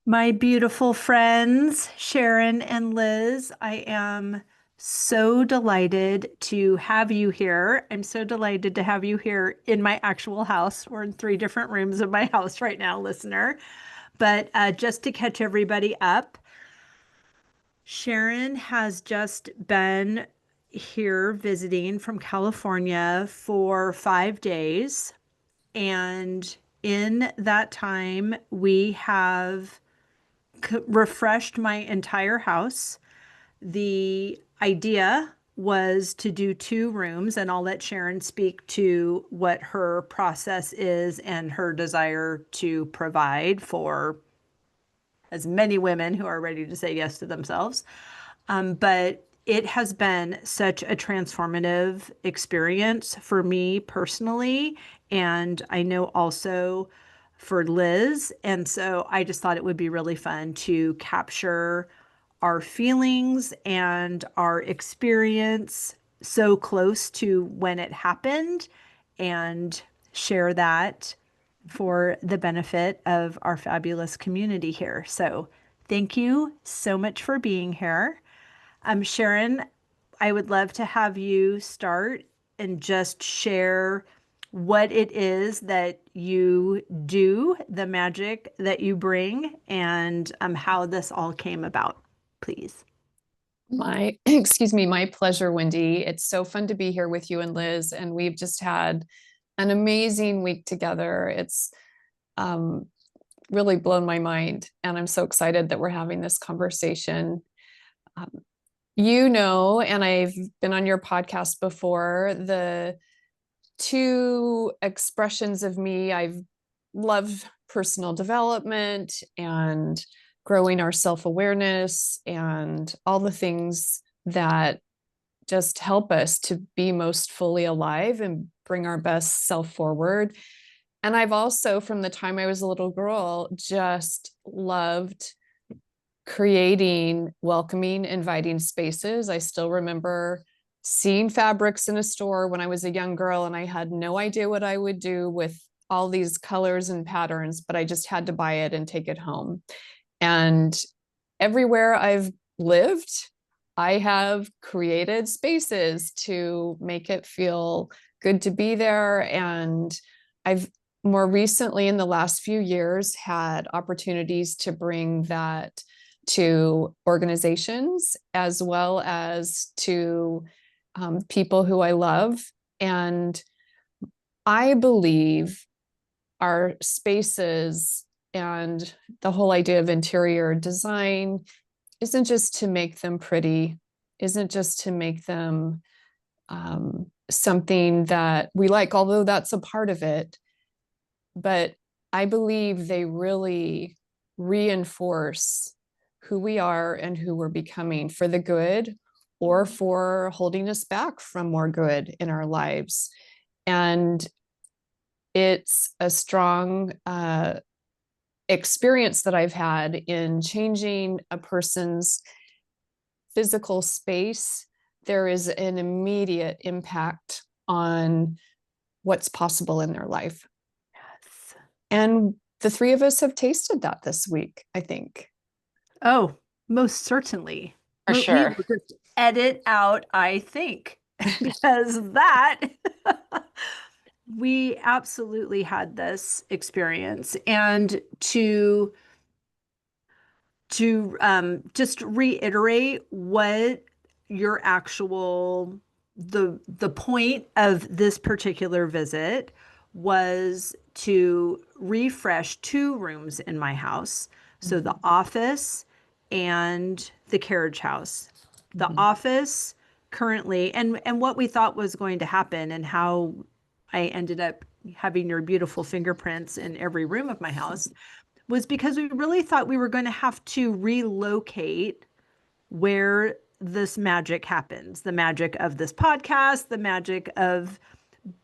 My beautiful friends, Sharon and Liz, I am so delighted to have you here. I'm so delighted to have you here in my actual house. We're in three different rooms of my house right now, listener. But just to catch everybody up, Sharon has just been here visiting from California for 5 days. And in that time, we have refreshed my entire house. The idea was to do two rooms, and I'll let Sharon speak to what her process is and her desire to provide for as many women who are ready to say yes to themselves. But it has been such a transformative experience for me personally, and I know also for Liz. And so I just thought it would be really fun to capture our feelings and our experience so close to when it happened and share that for the benefit of our fabulous community here. So thank you so much for being here. Sharon, I would love to have you start and just share what it is that you do, the magic that you bring, and how this all came about, please. Excuse me, my pleasure, Wendy. It's so fun to be here with you and Liz, and we've just had an amazing week together. It's um, really blown my mind, and I'm so excited that we're having this conversation. Um, and I've been on your podcast before, the two expressions of me. I've loved personal development and growing our self-awareness and all the things that just help us to be most fully alive and bring our best self forward. And I've also, from the time I was a little girl, just loved creating welcoming, inviting spaces. I still remember seeing fabrics in a store when I was a young girl, and I had no idea what I would do with all these colors and patterns, but I just had to buy it and take it home. And everywhere I've lived, I have created spaces to make it feel good to be there. And I've more recently, in the last few years, had opportunities to bring that to organizations as well as to people who I love. And I believe our spaces and the whole idea of interior design isn't just to make them pretty, isn't just to make them something that we like, although that's a part of it. But I believe they really reinforce who we are and who we're becoming for the good or for holding us back from more good in our lives. And it's a strong experience that I've had in changing a person's physical space. There is an immediate impact on what's possible in their life. Yes. And the three of us have tasted that this week, I think. Oh, most certainly. For We sure. will just edit out, I think, because that we absolutely had this experience. And to just reiterate what your actual the point of this particular visit was to refresh two rooms in my house. So the office and the carriage house. The Mhm. office currently, and what we thought was going to happen and how I ended up having your beautiful fingerprints in every room of my house was because we really thought we were going to have to relocate where this magic happens, the magic of this podcast, the magic of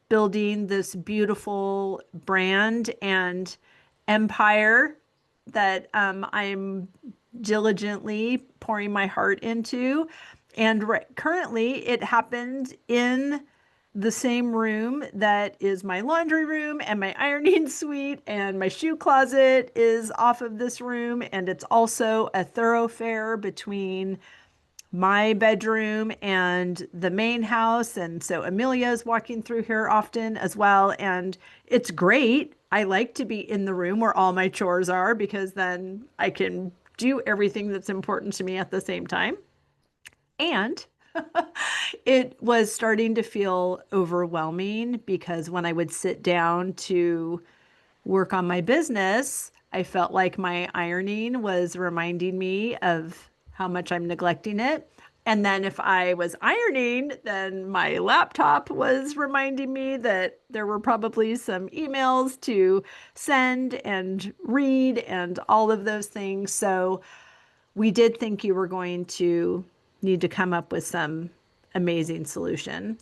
building this beautiful brand and empire that I'm diligently pouring my heart into. And currently, it happened in the same room that is my laundry room and my ironing suite, and my shoe closet is off of this room. And it's also a thoroughfare between my bedroom and the main house. And so Amelia is walking through here often as well. And it's great. I like to be in the room where all my chores are because then I can do everything that's important to me at the same time. And it was starting to feel overwhelming because when I would sit down to work on my business, I felt like my ironing was reminding me of how much I'm neglecting it. And then if I was ironing, then my laptop was reminding me that there were probably some emails to send and read and all of those things. So we did think you were going to need to come up with some amazing solution.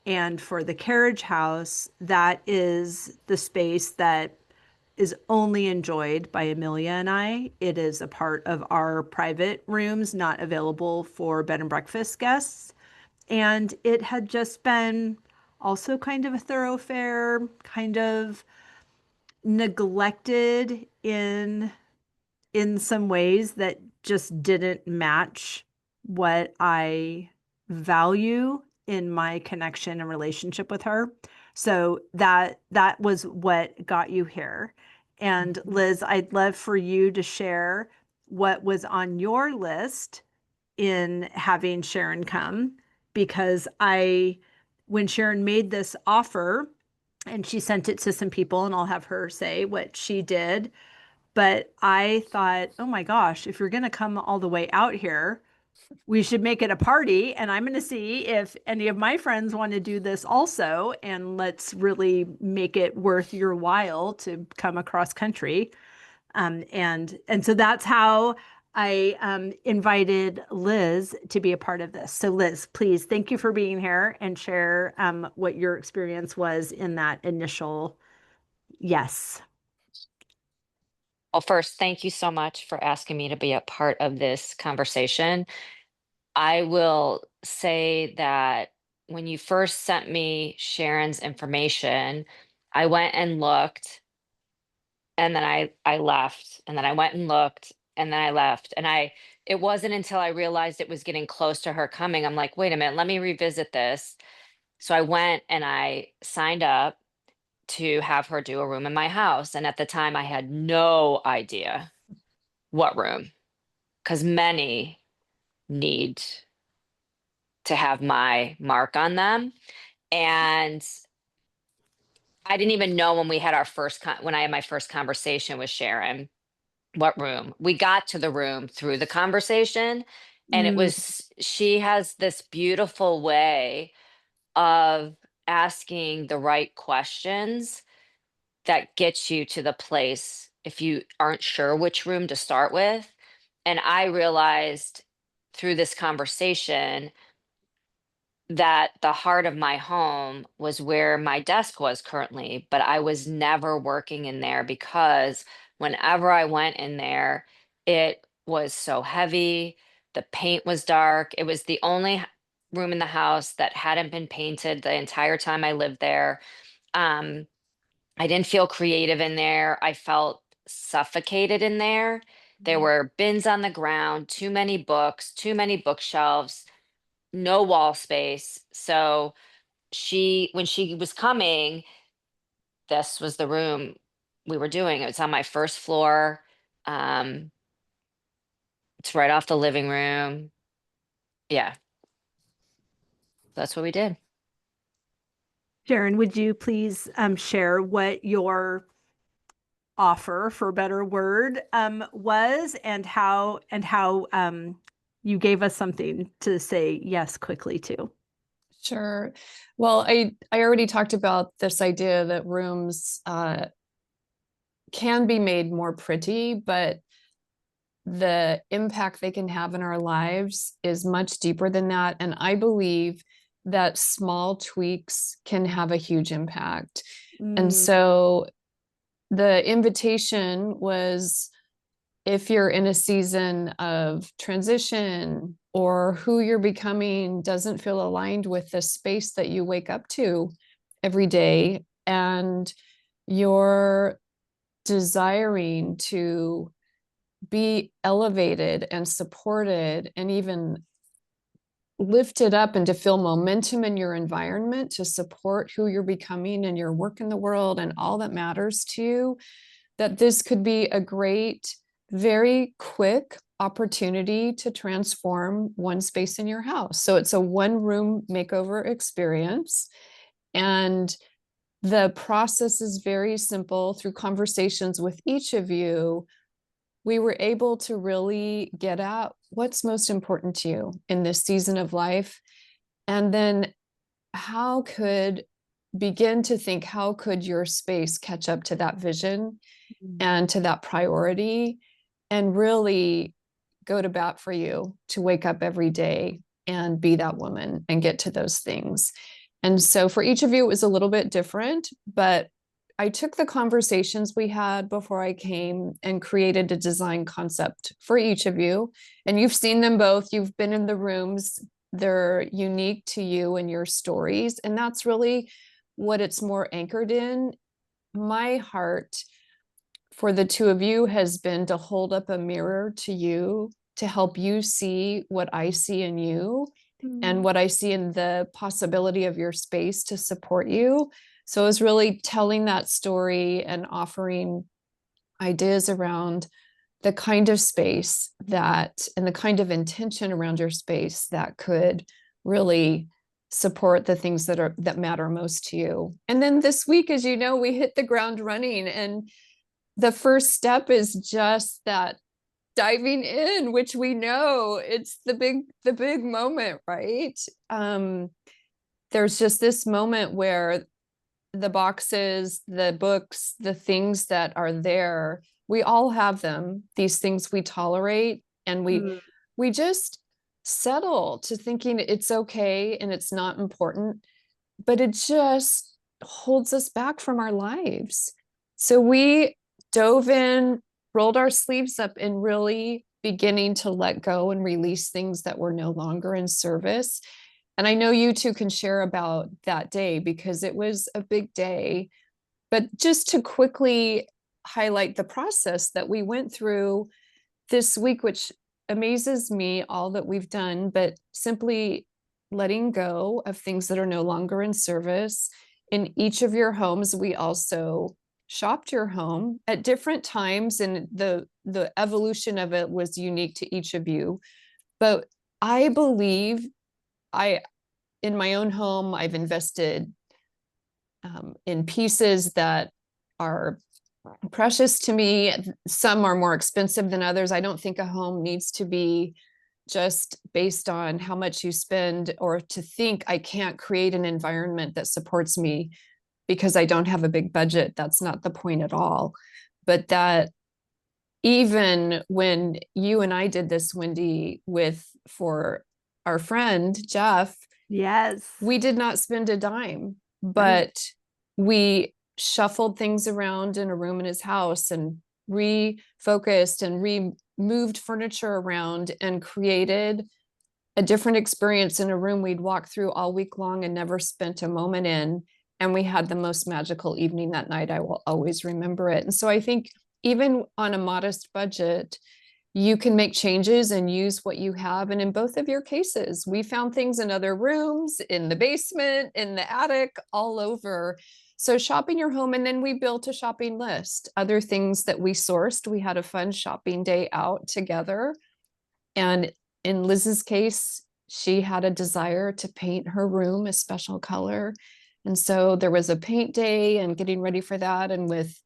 And for the carriage house, that is the space that is only enjoyed by Amelia and I. It is a part of our private rooms, not available for bed and breakfast guests. And it had just been also kind of a thoroughfare, kind of neglected in some ways that just didn't match what I value in my connection and relationship with her. So that was what got you here. And Mhm. Liz, I'd love for you to share what was on your list in having Sharon come because when Sharon made this offer and she sent it to some people, and I'll have her say what she did, but I thought, oh my gosh, if you're going to come all the way out here, we should make it a party. And I'm going to see if any of my friends want to do this also. And let's really make it worth your while to come across country. And so that's how I invited Liz to be a part of this. So, Liz, please, thank you for being here and share what your experience was in that initial yes. Well, first, thank you so much for asking me to be a part of this conversation. I will say that when you first sent me Sharon's information, I went and looked, and then I left, and then I went and looked, and then I left. And it wasn't until I realized it was getting close to her coming, I'm like, wait a minute, let me revisit this. So I went and I signed up to have her do a room in my house. And at the time, I had no idea what room, because many need to have my mark on them. And I didn't even know when we had when I had my first conversation with Sharon, what room. We got to the room through the conversation. And Mm, she has this beautiful way of asking the right questions that gets you to the place if you aren't sure which room to start with. And I realized through this conversation that the heart of my home was where my desk was currently, but I was never working in there because whenever I went in there, it was so heavy. The paint was dark. It was the only room in the house that hadn't been painted the entire time I lived there. Um, I didn't feel creative in there. I felt suffocated in there. There were bins on the ground, too many books, too many bookshelves, no wall space. So when she was coming, this was the room we were doing. It was on my first floor. Um, it's right off the living room. Yeah, that's what we did. Sharon, would you please share what your offer, for a better word, was and how you gave us something to say yes quickly to? Sure. Well, I already talked about this idea that rooms can be made more pretty, but the impact they can have in our lives is much deeper than that. And I believe that small tweaks can have a huge impact. And Mm, so the invitation was, if you're in a season of transition, or who you're becoming doesn't feel aligned with the space that you wake up to every day, and you're desiring to be elevated and supported and even lifted up, and to feel momentum in your environment to support who you're becoming and your work in the world and all that matters to you, that this could be a great, very quick opportunity to transform one space in your house. So it's a one room makeover experience. And the process is very simple. Through conversations with each of you, we were able to really get at what's most important to you in this season of life. And then how could begin to think, how could your space catch up to that vision and to that priority, and really go to bat for you to wake up every day and be that woman and get to those things. And so for each of you, it was a little bit different, but I took the conversations we had before I came and created a design concept for each of you. And you've seen them both, you've been in the rooms, they're unique to you and your stories. And that's really what it's more anchored in. My heart for the two of you has been to hold up a mirror to you, to help you see what I see in you and what I see in the possibility of your space to support you. So I was really telling that story and offering ideas around the kind of space that, and the kind of intention around your space that could really support the things that matter most to you. And then this week, as you know, we hit the ground running, and the first step is just that diving in, which we know it's the big moment, right? There's just this moment where the boxes, the books, the things that are there, we all have them, these things we tolerate, and we just settle to thinking it's okay and it's not important, but it just holds us back from our lives. So we dove in, rolled our sleeves up, and really beginning to let go and release things that were no longer in service. And I know you two can share about that day because it was a big day. But just to quickly highlight the process that we went through this week, which amazes me, all that we've done, but simply letting go of things that are no longer in service. In each of your homes, we also shopped your home at different times, and the evolution of it was unique to each of you. But I believe in my own home, I've invested in pieces that are precious to me. Some are more expensive than others. I don't think a home needs to be just based on how much you spend, or to think I can't create an environment that supports me because I don't have a big budget. That's not the point at all. But that even when you and I did this, Wendy, for our friend Jeff, Yes. we did not spend a dime, but we shuffled things around in a room in his house and refocused and removed furniture around and created a different experience in a room we'd walk through all week long and never spent a moment in. And we had the most magical evening that night. I will always remember it. And so I think even on a modest budget, you can make changes and use what you have. And in both of your cases, we found things in other rooms, in the basement, in the attic, all over. So shopping your home, and then we built a shopping list, other things that we sourced. We had a fun shopping day out together. And in Liz's case, she had a desire to paint her room a special color. And so there was a paint day and getting ready for that. And with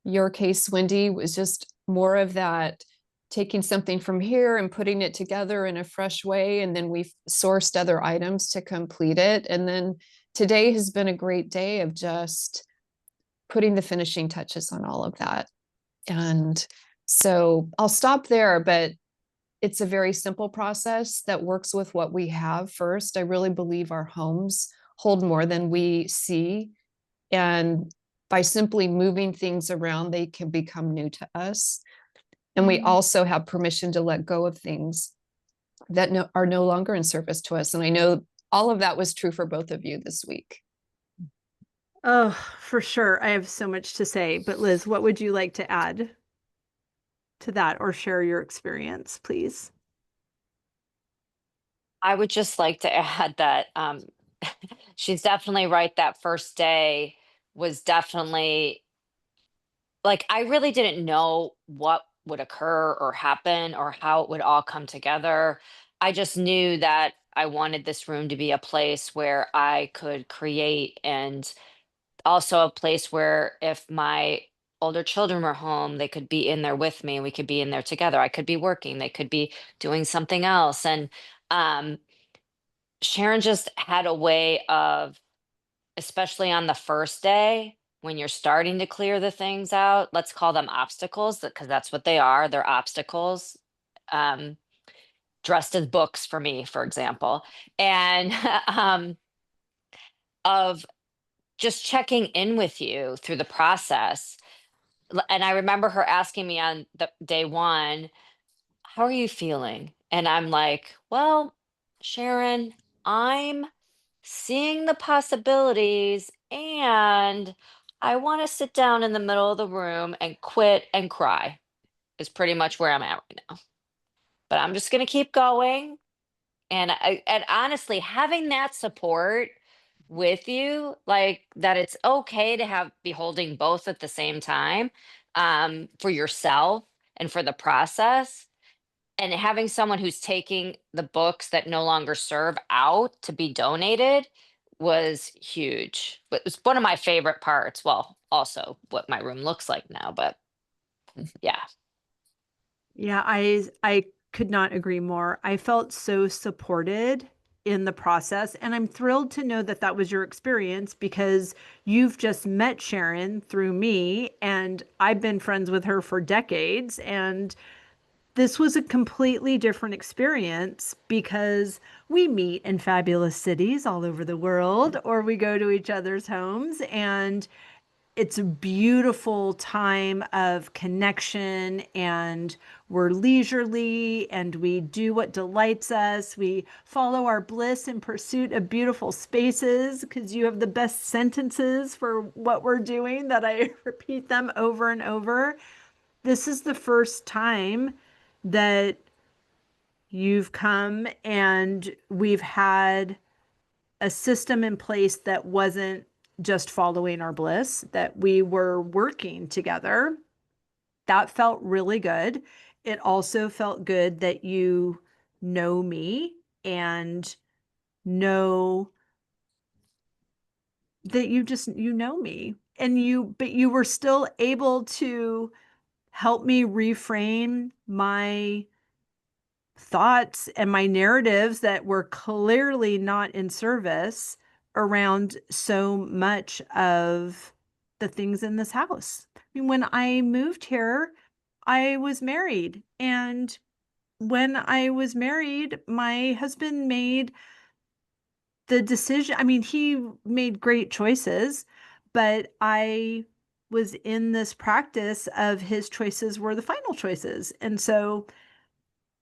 your case, Wendy, was just more of that, taking something from here and putting it together in a fresh way. And then we've sourced other items to complete it. And then today has been a great day of just putting the finishing touches on all of that. And so I'll stop there, but it's a very simple process that works with what we have first. I really believe our homes hold more than we see. And by simply moving things around, they can become new to us. And we also have permission to let go of things that are no longer in service to us. And I know all of that was true for both of you this week. Oh, for sure. I have so much to say, but Liz, what would you like to add to that or share your experience, please? I would just like to add that she's definitely right. That first day was definitely like, I really didn't know what would occur or happen or how it would all come together. I just knew that I wanted this room to be a place where I could create, and also a place where if my older children were home, they could be in there with me and we could be in there together. I could be working, they could be doing something else. And um, Sharon just had a way of, especially on the first day, when you're starting to clear the things out, let's call them obstacles, because that's what they are. They're obstacles, um, dressed as books for me, for example. And of just checking in with you through the process. And I remember her asking me on the day one, how are you feeling? And I'm like, well, Sharon, I'm seeing the possibilities, and I want to sit down in the middle of the room and quit and cry, is pretty much where I'm at right now. But I'm just going to keep going. And honestly, having that support with you, like that it's okay to have be holding both at the same time, for yourself and for the process, and having someone who's taking the books that no longer serve out to be donated was huge. But it's one of my favorite parts. Well, also what my room looks like now, but yeah. Yeah, I could not agree more. I felt so supported in the process, and I'm thrilled to know that that was your experience because you've just met Sharon through me, and I've been friends with her for decades, and this was a completely different experience because we meet in fabulous cities all over the world or we go to each other's homes, and it's a beautiful time of connection, and we're leisurely and we do what delights us. We follow our bliss in pursuit of beautiful spaces because you have the best sentences for what we're doing that I repeat them over and over. This is the first time that you've come and we've had a system in place that wasn't just following our bliss, that we were working together. That felt really good. It also felt good that you know me and know that you know me, and but you were still able to help me reframe my thoughts and my narratives that were clearly not in service around so much of the things in this house. I mean, when I moved here, I was married. And when I was married, my husband made the decision. I mean, he made great choices, but I was in this practice of his choices were the final choices. And so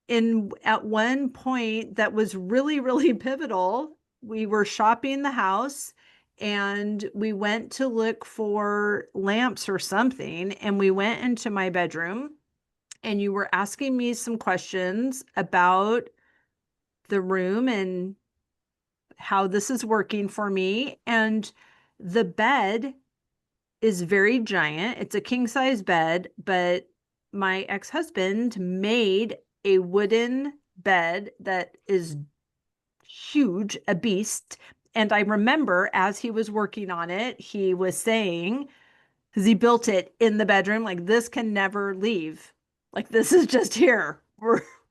in at one point that was really, really pivotal, we were shopping the house and we went to look for lamps or something. And we went into my bedroom and you were asking me some questions about the room and how this is working for me. And the bed is very giant. It's a king size bed, but my ex-husband made a wooden bed that is huge, a beast. And I remember as he was working on it, he was saying, because he built it in the bedroom, like this can never leave. Like this is just here.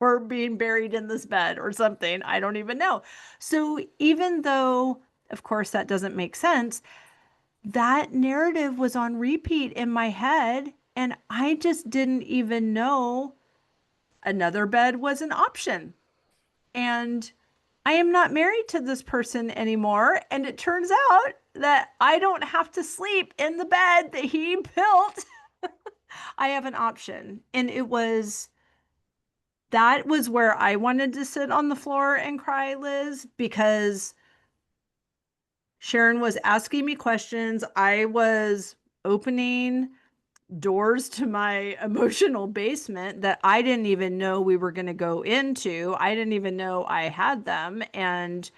We're being buried in this bed or something. I don't even know. So even though, of course, that doesn't make sense, that narrative was on repeat in my head, and I just didn't even know another bed was an option. And I am not married to this person anymore. And it turns out that I don't have to sleep in the bed that he built. I have an option. And it was that was where I wanted to sit on the floor and cry, Liz, because Sharon was asking me questions. I was opening doors to my emotional basement that I didn't even know we were going to go into. I didn't even know I had them. And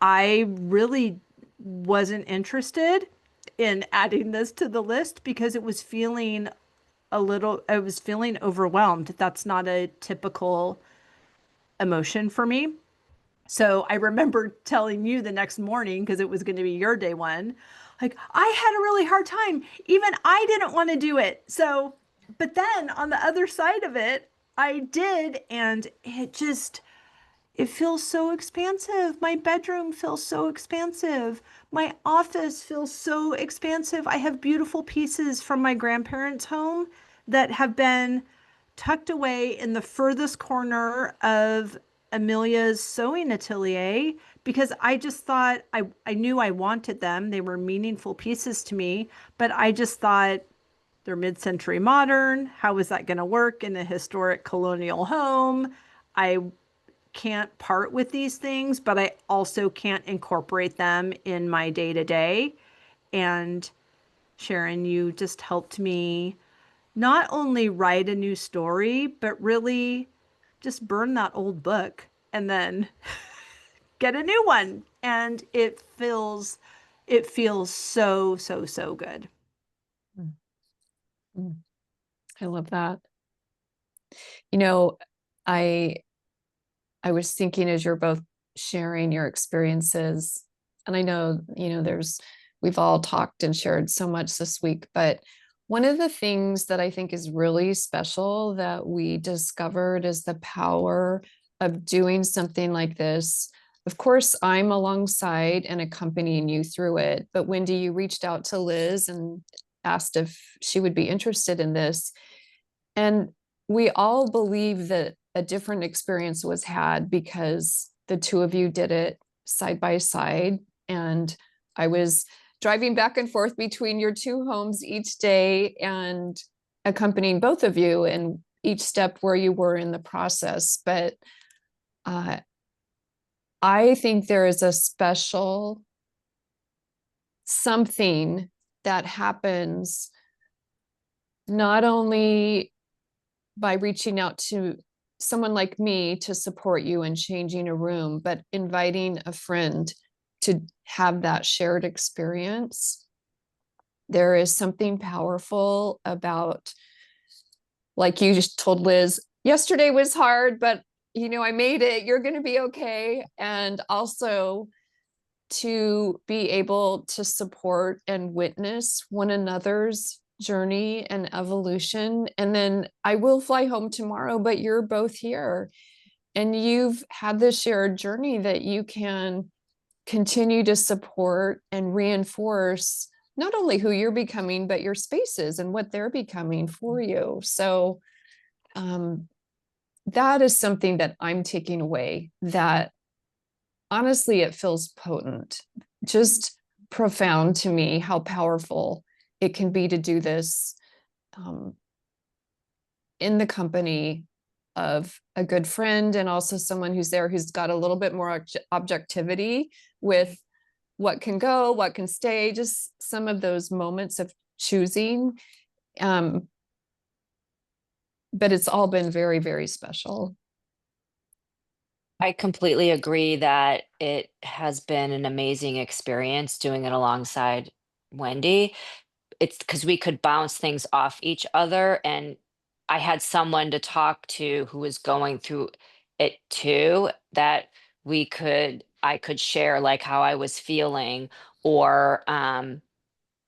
I really wasn't interested in adding this to the list because it was feeling I was feeling overwhelmed. That's not a typical emotion for me. So I remember telling you the next morning, because it was going to be your day one, like, I had a really hard time. Even I didn't want to do it. So, but then on the other side of it, I did. And it feels so expansive. My bedroom feels so expansive. My office feels so expansive. I have beautiful pieces from my grandparents' home that have been tucked away in the furthest corner of Amelia's sewing atelier because I just thought I knew I wanted them. They were meaningful pieces to me, but I just thought they're mid-century modern. How is that going to work in a historic colonial home? I can't part with these things, but I also can't incorporate them in my day to day. And Sharon, you just helped me not only write a new story, but really just burn that old book and then get a new one. And it feels so, so, so good. Mm, mm. I love that. You know, I I was thinking as you're both sharing your experiences, and I know, we've all talked and shared so much this week, but one of the things that I think is really special that we discovered is the power of doing something like this. Of course, I'm alongside and accompanying you through it, but Wendy, you reached out to Liz and asked if she would be interested in this. And we all believe that a different experience was had because the two of you did it side by side. And I was driving back and forth between your two homes each day and accompanying both of you in each step where you were in the process. But uh, I think there is a special something that happens not only by reaching out to someone like me to support you in changing a room, but inviting a friend to have that shared experience. There is something powerful about, like you just told Liz, yesterday was hard, but I made it. You're going to be okay. And also to be able to support and witness one another's journey and evolution. And then I will fly home tomorrow, but you're both here and you've had this shared journey that you can continue to support and reinforce not only who you're becoming, but your spaces and what they're becoming for you. So that is something that I'm taking away, that honestly, it feels potent, just profound to me how powerful it can be to do this um, in the company of a good friend and also someone who's there who's got a little bit more objectivity with what can go, what can stay, just some of those moments of choosing. Um, but it's all been very, very special. I completely agree that it has been an amazing experience doing it alongside Wendy. It's because we could bounce things off each other, and I had someone to talk to who was going through it too, that I could share like how I was feeling, or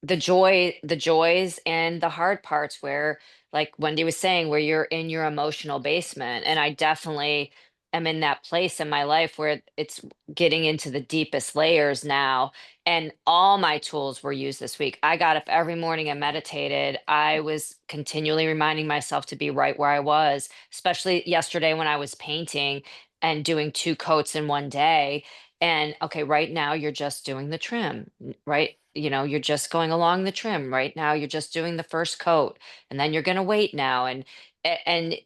the joys and the hard parts, where, like Wendy was saying, where you're in your emotional basement. And I definitely am in that place in my life where it's getting into the deepest layers now. And all my tools were used this week. I got up every morning and meditated. I was continually reminding myself to be right where I was, especially yesterday when I was painting and doing two coats in one day. And okay, right now you're just doing the trim, right? You're just going along the trim. Right now you're just doing the first coat, and then you're going to wait now. And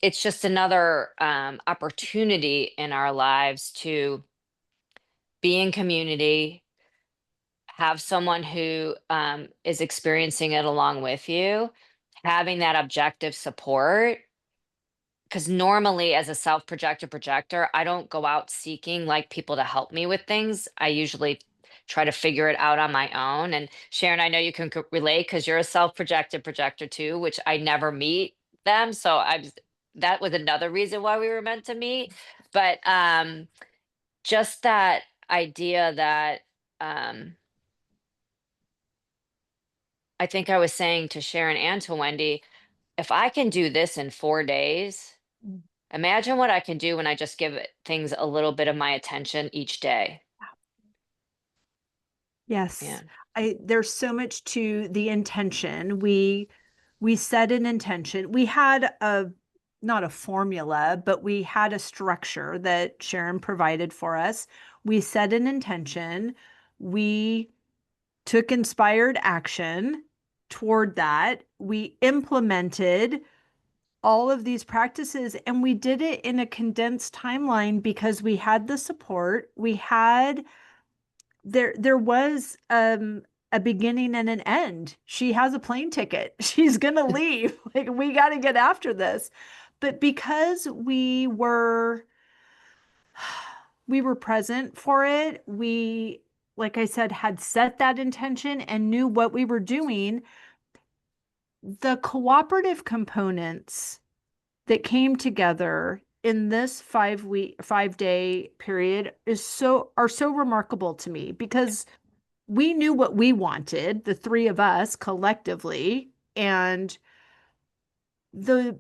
it's just another opportunity in our lives to be in community, have someone who is experiencing it along with you, having that objective support. Because normally, as a self-projected projector, I don't go out seeking like people to help me with things. I usually try to figure it out on my own. And Sharon, I know you can relate because you're a self-projected projector too, which I never meet them. So that was another reason why we were meant to meet. But just that idea that um I think I was saying to Sharon and to Wendy, if I can do this in 4 days, Mm. imagine what I can do when I just give things a little bit of my attention each day. Yes. Yeah. There's so much to the intention. We set an intention. We had a not a formula, but we had a structure that Sharon provided for us. We set an intention. We took inspired action toward that. We implemented all of these practices and we did it in a condensed timeline because we had the support. We had there was a beginning and an end. She has a plane ticket. She's gonna leave. Like we got to get after this. But because we were present for it, we, like I said, had set that intention and knew what we were doing. The cooperative components that came together in this 5 day period are so remarkable to me because we knew what we wanted, the three of us collectively, and the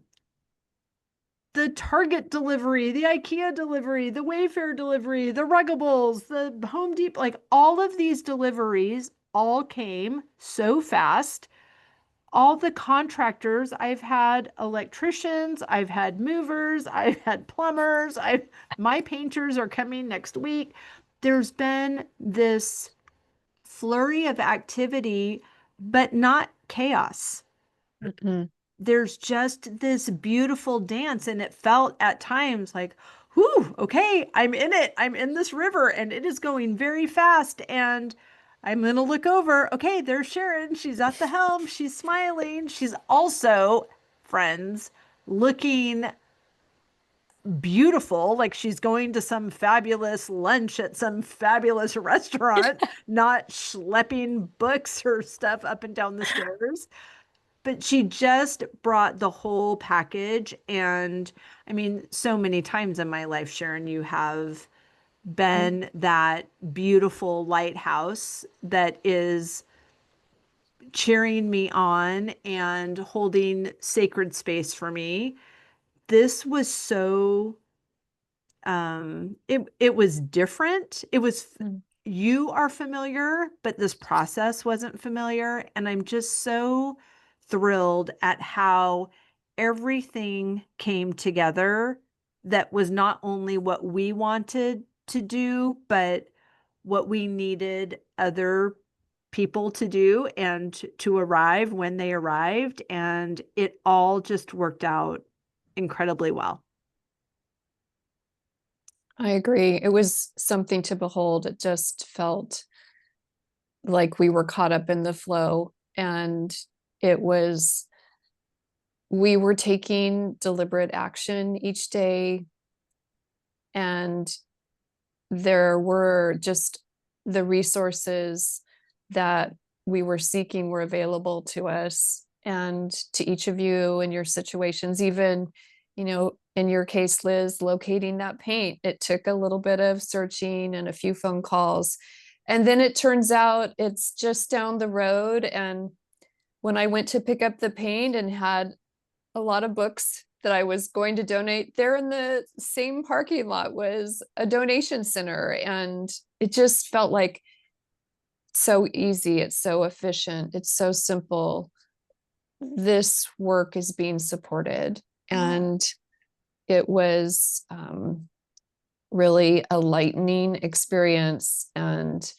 Target delivery, the IKEA delivery, the Wayfair delivery, the Ruggables, the Home Depot, like all of these deliveries all came so fast. All the contractors, I've had electricians, I've had movers, I've had plumbers, my painters are coming next week. There's been this flurry of activity, but not chaos. Mhm. There's just this beautiful dance, and it felt at times like, whew, okay, I'm in it. I'm in this river, and it is going very fast. And I'm going to look over. Okay, there's Sharon. She's at the helm. She's smiling. She's also, friends, looking beautiful, like she's going to some fabulous lunch at some fabulous restaurant, not schlepping books or stuff up and down the stairs. But she just brought the whole package. And I mean, so many times in my life, Sharon, you have been that beautiful lighthouse that is cheering me on and holding sacred space for me. This was so it was different. It was Mm. you are familiar, but this process wasn't familiar. And I'm just so thrilled at how everything came together that was not only what we wanted to do, but what we needed other people to do and to arrive when they arrived. And it all just worked out incredibly well. I agree. It was something to behold. It just felt like we were caught up in the flow, and it was, we were taking deliberate action each day, and there were just the resources that we were seeking were available to us and to each of you in your situations. Even, in your case, Liz, locating that paint, it took a little bit of searching and a few phone calls, and then it turns out it's just down the road. And when I went to pick up the paint and had a lot of books that I was going to donate, there in the same parking lot was a donation center. And it just felt like so easy. It's so efficient. It's so simple. This work is being supported. And it was really a lightening experience and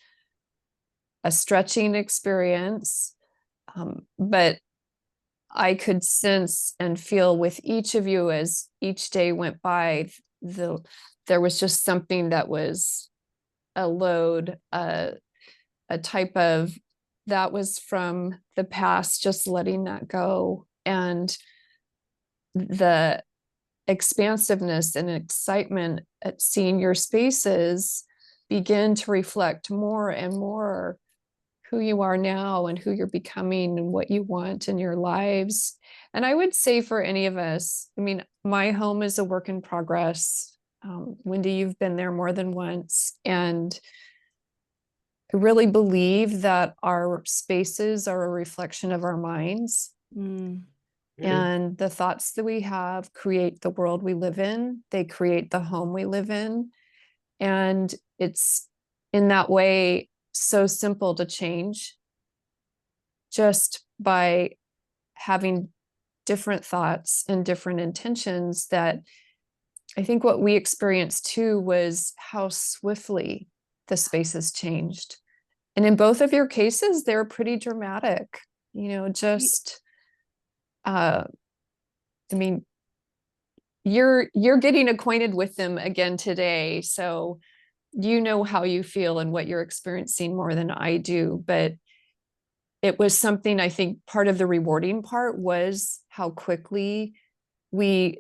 a stretching experience. But I could sense and feel with each of you as each day went by, there was just something that was a load, a type of that was from the past, just letting that go. And the expansiveness and excitement at seeing your spaces begin to reflect more and more who you are now and who you're becoming and what you want in your lives. And I would say for any of us, I mean, my home is a work in progress. Wendy, you've been there more than once. And I really believe that our spaces are a reflection of our minds. Mm. And the thoughts that we have create the world we live in. They create the home we live in. And it's in that way so simple to change just by having different thoughts and different intentions. That I think what we experienced too was how swiftly the spaces changed. And in both of your cases, they're pretty dramatic, just I mean, you're getting acquainted with them again today, so you know how you feel and what you're experiencing more than I do. But it was something, I think part of the rewarding part was how quickly we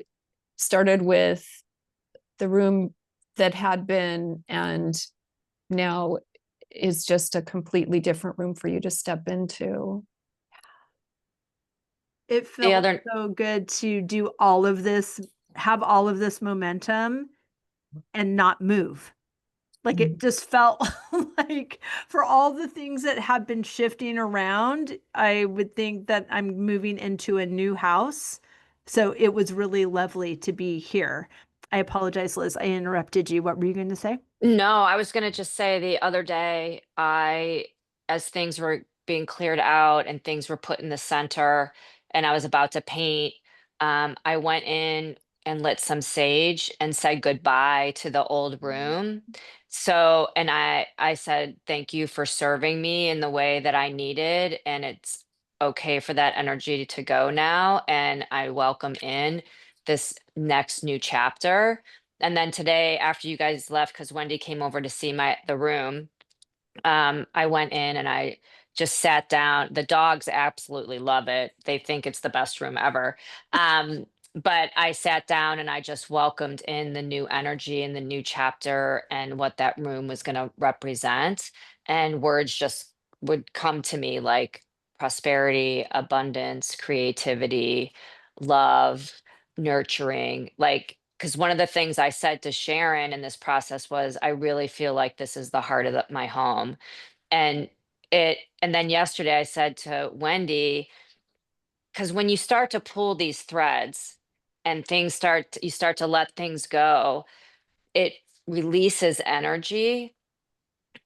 started with the room that had been, and now is just a completely different room for you to step into. It The felt other, so good to do all of this, have all of this momentum and not move. Like it just felt like for all the things that have been shifting around, I would think that I'm moving into a new house. So it was really lovely to be here. I apologize, Liz. I interrupted you. What were you going to say? no, I was going to just say the other day, as things were being cleared out and things were put in the center and I was about to paint, I went in and lit some sage and said goodbye to the old room. So, and I said, thank you for serving me in the way that I needed. And it's okay for that energy to go now. And I welcome in this next new chapter. And then today, after you guys left, because Wendy came over to see the room, I went in and I just sat down. The dogs absolutely love it. They think it's the best room ever. But I sat down and I just welcomed in the new energy and the new chapter and what that room was going to represent. And words just would come to me like prosperity, abundance, creativity, love, nurturing. Like, because one of the things I said to Sharon in this process was, I really feel like this is the heart of my home. And and then yesterday I said to Wendy, because when you start to pull these threads and you start to let things go, it releases energy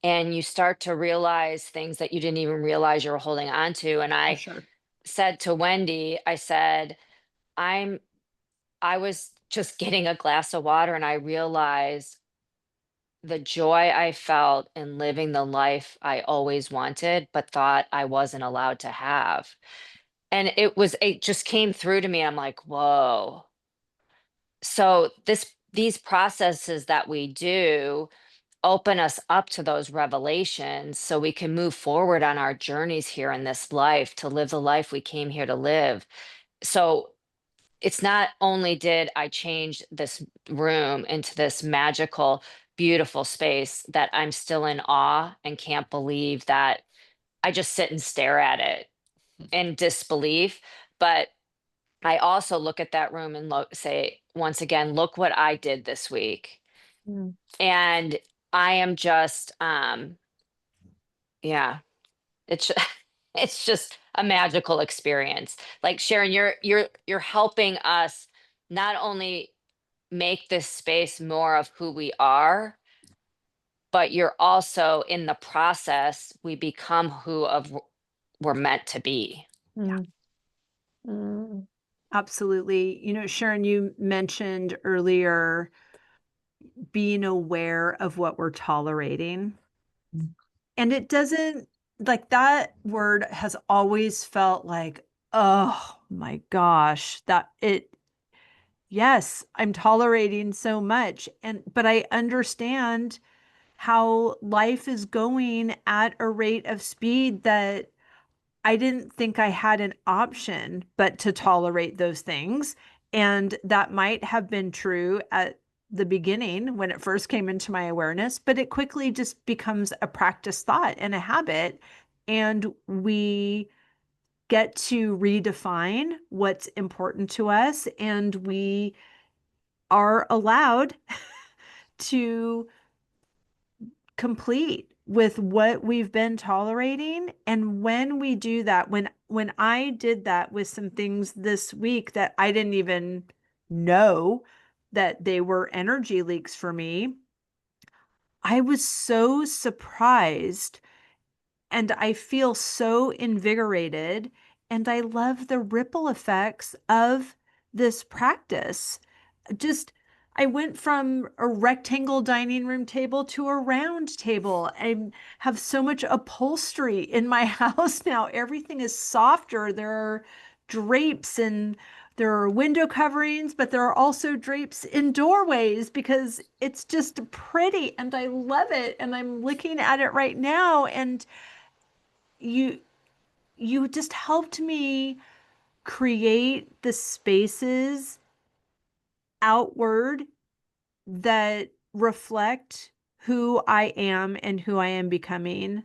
and you start to realize things that you didn't even realize you were holding on to. And For I sure. said to Wendy, I said, I'm, I was just getting a glass of water and I realized the joy I felt in living the life I always wanted, but thought I wasn't allowed to have. And it just came through to me. I'm like, whoa. So these processes that we do open us up to those revelations so we can move forward on our journeys here in this life to live the life we came here to live. So it's not only did I change this room into this magical, beautiful space that I'm still in awe and can't believe that I just sit and stare at it in disbelief. But I also look at that room and say, once again, look what I did this week. Mm. And I am just, yeah, it's it's just a magical experience. Like Sharon, you're helping us not only make this space more of who we are, but you're also in the process, we become we're meant to be. Yeah, Mm. Mm. absolutely. Sharon, you mentioned earlier being aware of what we're tolerating. And it doesn't like that word has always felt like, Oh my gosh, yes, I'm tolerating so much. But I understand how life is going at a rate of speed that I didn't think I had an option but to tolerate those things. And that might have been true at the beginning when it first came into my awareness, but it quickly just becomes a practice thought and a habit. And we get to redefine what's important to us, and we are allowed to complete with what we've been tolerating. And when we do that, when I did that with some things this week that I didn't even know that they were energy leaks for me, I was so surprised and I feel so invigorated, and I love the ripple effects of this practice. Just I went from a rectangle dining room table to a round table. I have so much upholstery in my house now. Everything is softer. There are drapes and there are window coverings, but there are also drapes in doorways because it's just pretty and I love it. And I'm looking at it right now. And you you just helped me create the spaces outward that reflect who I am and who I am becoming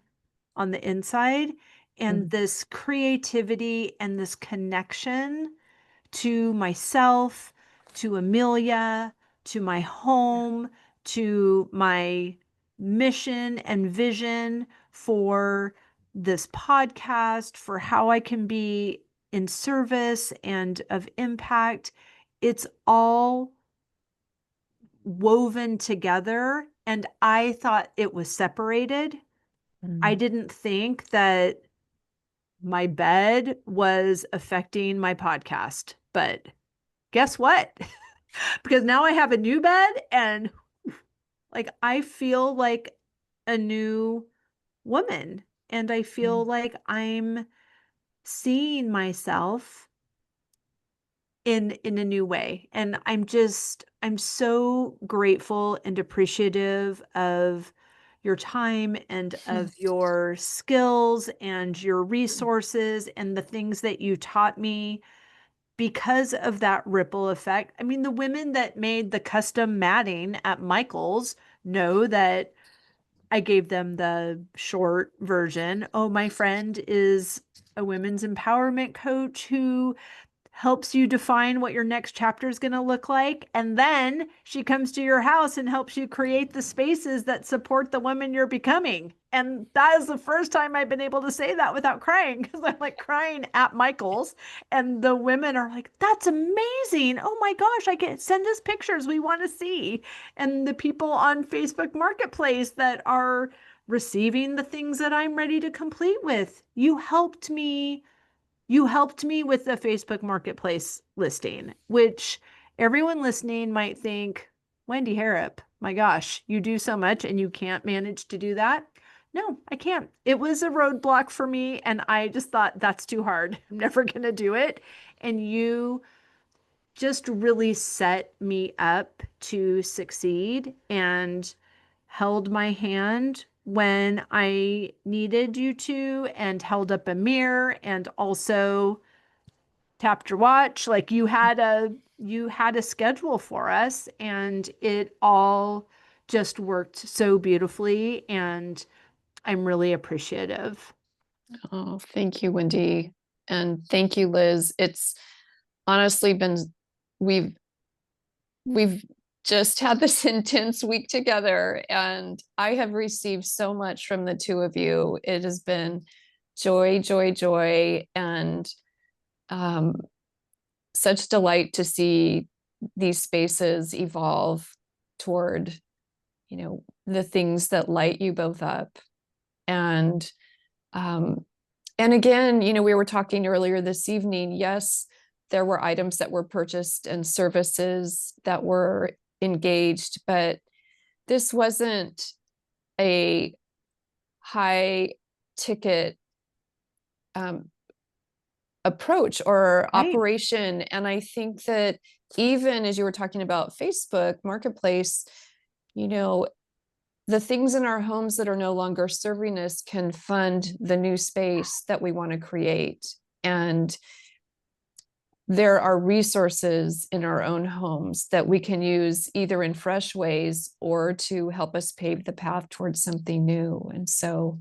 on the inside. And Mm. this creativity and this connection to myself, to Amelia, to my home, to my mission and vision for this podcast, for how I can be in service and of impact. It's all woven together. And I thought it was separated. I Mm. didn't think that my bed was affecting my podcast. But guess what? Because now I have a new bed and like I feel like a new woman and I feel Mm. like I'm seeing myself in a new way. And I'm so grateful and appreciative of your time and of your skills and your resources and the things that you taught me because of that ripple effect. I mean, the women that made the custom matting at Michael's know that I gave them the short version. Oh, my friend is a women's empowerment coach who helps you define what your next chapter is going to look like. And then she comes to your house and helps you create the spaces that support the woman you're becoming. And that is the first time I've been able to say that without crying because I'm like crying at Michael's. And the women are like, that's amazing. Oh my gosh, I get send us pictures we want to see. And the people on Facebook Marketplace that are receiving the things that I'm ready to complete with. You helped me with the Facebook Marketplace listing, which everyone listening might think, Wendy Harrop, my gosh, you do so much and you can't manage to do that. No, I can't. It was a roadblock for me, and I just thought that's too hard. I'm never going to do it. And you just really set me up to succeed and held my hand when I needed you to, and held up a mirror and also tapped your watch. Like you had a schedule for us and it all just worked so beautifully, and I'm really appreciative. Oh, thank you, Wendy. And thank you, Liz. It's honestly been, we've we've just had this intense week together, and I have received so much from the two of you. It has been joy, joy, joy, and um, such delight to see these spaces evolve toward, the things that light you both up. And um, and again, we were talking earlier this evening. Yes, there were items that were purchased and services that were engaged, but this wasn't a high ticket um, approach or Right. operation. And I think that even as you were talking about Facebook Marketplace, you know, the things in our homes that are no longer serving us can fund the new space that we want to create. And there are resources in our own homes that we can use either in fresh ways or to help us pave the path towards something new. And so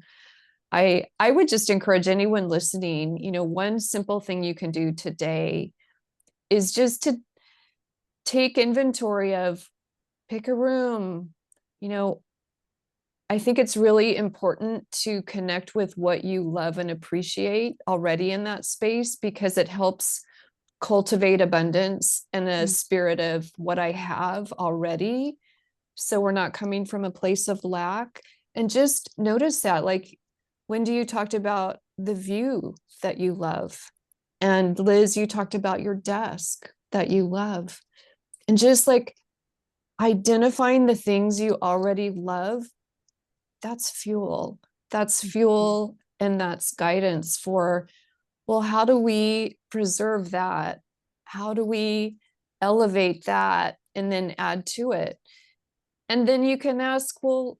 I would just encourage anyone listening, you know, one simple thing you can do today is just to take inventory of, pick a room. You know, I think it's really important to connect with what you love and appreciate already in that space, because it helps cultivate abundance and a Mm. spirit of what I have already. So we're not coming from a place of lack. And just notice that, like, Wendy, you talked about the view that you love. And Liz, you talked about your desk that you love. And just like identifying the things you already love, that's fuel. That's fuel and that's guidance for, well, how do we preserve that? How do we elevate that and then add to it? And then you can ask, well,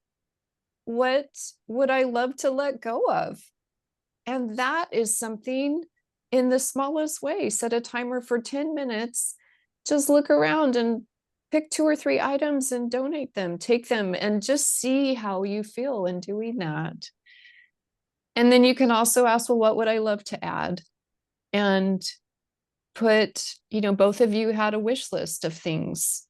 what would I love to let go of? And that is something in the smallest way. Set a timer for 10 minutes. Just look around and pick 2 or 3 items and donate them, take them, and just see how you feel in doing that. And then you can also ask, well, what would I love to add? And put, you know, both of you had a wish list of things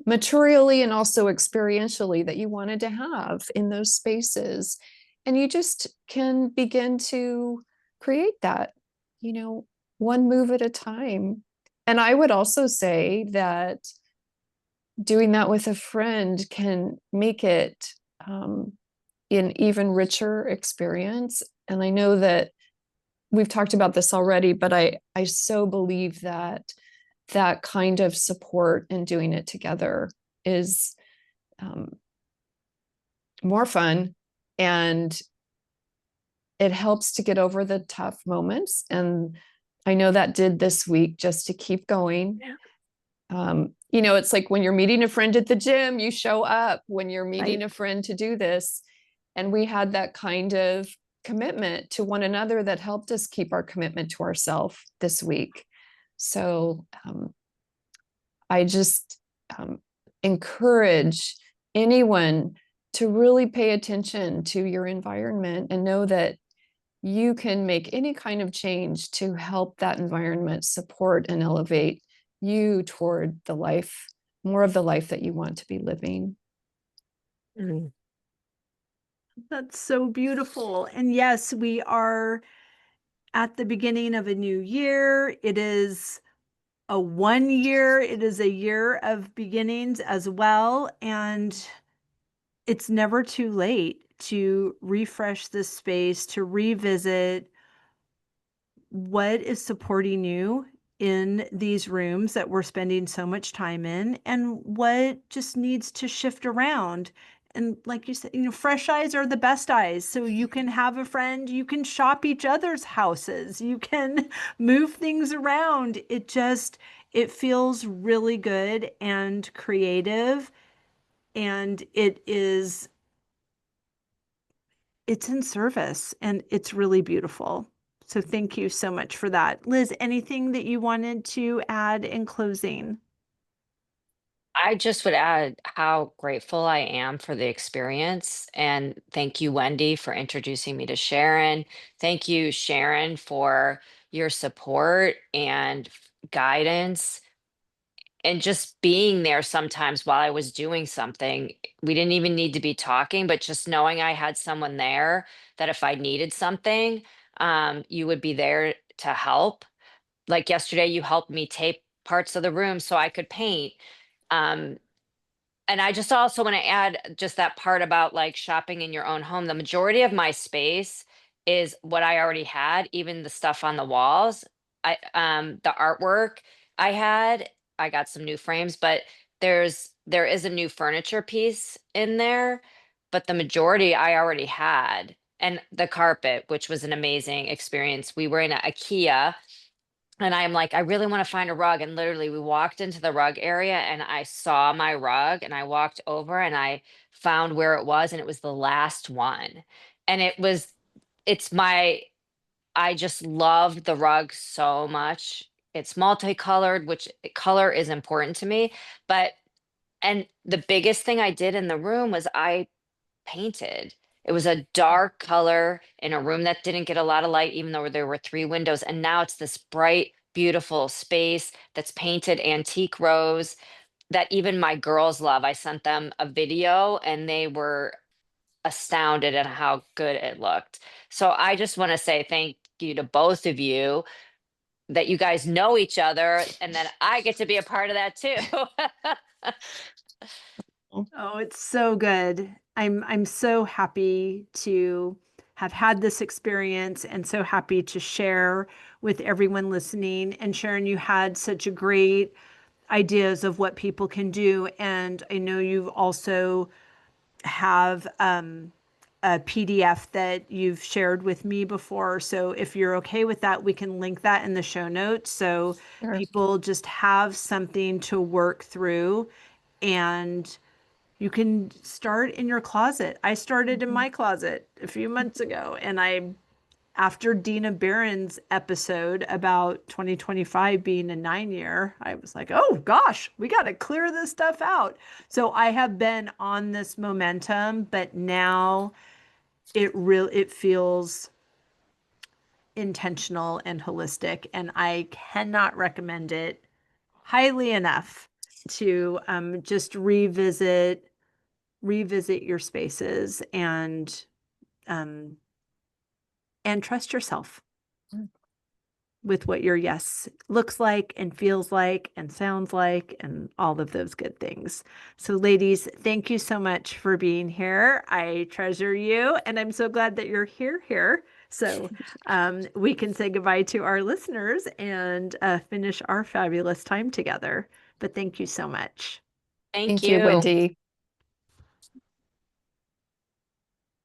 materially and also experientially that you wanted to have in those spaces. And you just can begin to create that, you know, one move at a time. And I would also say that doing that with a friend can make it an even richer experience. And I know that we've talked about this already, but I so believe that that kind of support and doing it together is more fun, and it helps to get over the tough moments. And I know that did this week, just to keep going. You know, it's like when you're meeting a friend at the gym, you show up when you're meeting Right. a friend to do this. And we had that kind of commitment to one another that helped us keep our commitment to ourselves this week. So I just encourage anyone to really pay attention to your environment and know that you can make any kind of change to help that environment support and elevate you toward the life, more of the life that you want to be living. Mm. That's so beautiful. And yes, we are at the beginning of a new year. It is a 1 year, it is a year of beginnings as well. And it's never too late to refresh this space, to revisit what is supporting you in these rooms that we're spending so much time in, and what just needs to shift around. And like you said, you know, fresh eyes are the best eyes. So you can have a friend, you can shop each other's houses, you can move things around. It feels really good and creative. And it's in service and it's really beautiful. So thank you so much for that. Liz, anything that you wanted to add in closing? I just would add how grateful I am for the experience. And thank you, Wendy, for introducing me to Sharon. Thank you, Sharon, for your support and guidance and just being there sometimes while I was doing something. We didn't even need to be talking, but just knowing I had someone there that if I needed something, you would be there to help. Like yesterday, you helped me tape parts of the room so I could paint. Um, and I just also want to add just that part about like shopping in your own home. The majority of my space is what I already had, even the stuff on the walls. The artwork I had, I got some new frames, but there is a new furniture piece in there, but the majority I already had. And the carpet, which was an amazing experience. We were in a IKEA And I'm like, I really want to find a rug. And literally, we walked into the rug area and I saw my rug and I walked over and I found where it was and it was the last one. And it's my, I just love the rug so much. It's multicolored, which color is important to me. But, and the biggest thing I did in the room was I painted. It was a dark color in a room that didn't get a lot of light, even though there were three windows. And now it's this bright, beautiful space that's painted antique rose that even my girls love. I sent them a video and they were astounded at how good it looked. So I just want to say thank you to both of you that you guys know each other and that I get to be a part of that too. Oh, it's so good. I'm so happy to have had this experience and so happy to share with everyone listening. And Sharon, you had such a great ideas of what people can do. And I know you've also have a PDF that you've shared with me before. So if you're okay with that, we can link that in the show notes. So Sure. people just have something to work through, and you can start in your closet. I started in Mhm. my closet a few months ago, and after Dina Barron's episode about 2025 being a 9 year, I was like, oh gosh, we got to clear this stuff out. So I have been on this momentum, but now it feels intentional and holistic, and I cannot recommend it highly enough to just revisit your spaces um, and trust yourself with what your yes looks like and feels like and sounds like and all of those good things. So, ladies, thank you so much for being here. I treasure you, and I'm so glad that you're here. So, we can say goodbye to our listeners and finish our fabulous time together. But thank you so much. Thank Thank you, you. Wendy.